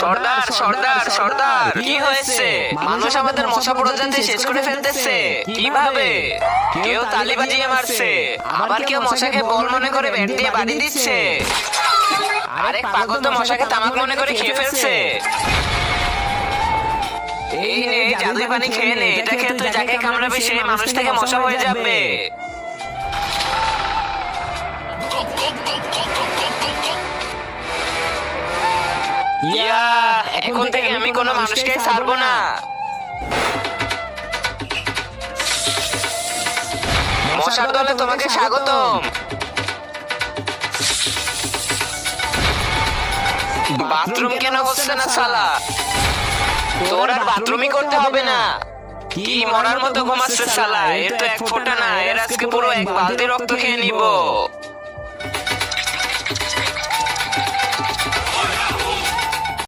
সর্দার সর্দার সর্দার, কি হয়েছে? মানুষ আমাদের মশা প্রজাতি শেষ করে ফেলতেছে। কিভাবে? কেউ তালি বাজিয়ে মারছে, আবার কেউ মশাকে বল মনে করে ব্যাট দিয়ে বাড়ি দিচ্ছে, আরেক পাগল তো মশাকে তামাক মনে করে খেয়ে ফেলছে। এই নে, জাদুই পানি খেয়ে নে। এটা খেয়ে তুই যাকে কামড়াবে সেই মানুষ থেকে মশা হয়ে যাবে। ইয়া, এখন থেকে আমি কোনো মানুষকে ছাড়বো না। মশার দলে তোমাকে স্বাগতম। বাথরুম কেন হচ্ছে না শালা? তোর আর বাথরুমই করতে হবে না। কি মরার মতো ঘুমাচ্ছে শালা? এর তো এক ফোঁটা না, এর আজকে পুরো এক বালতি রক্ত খেয়ে নিব।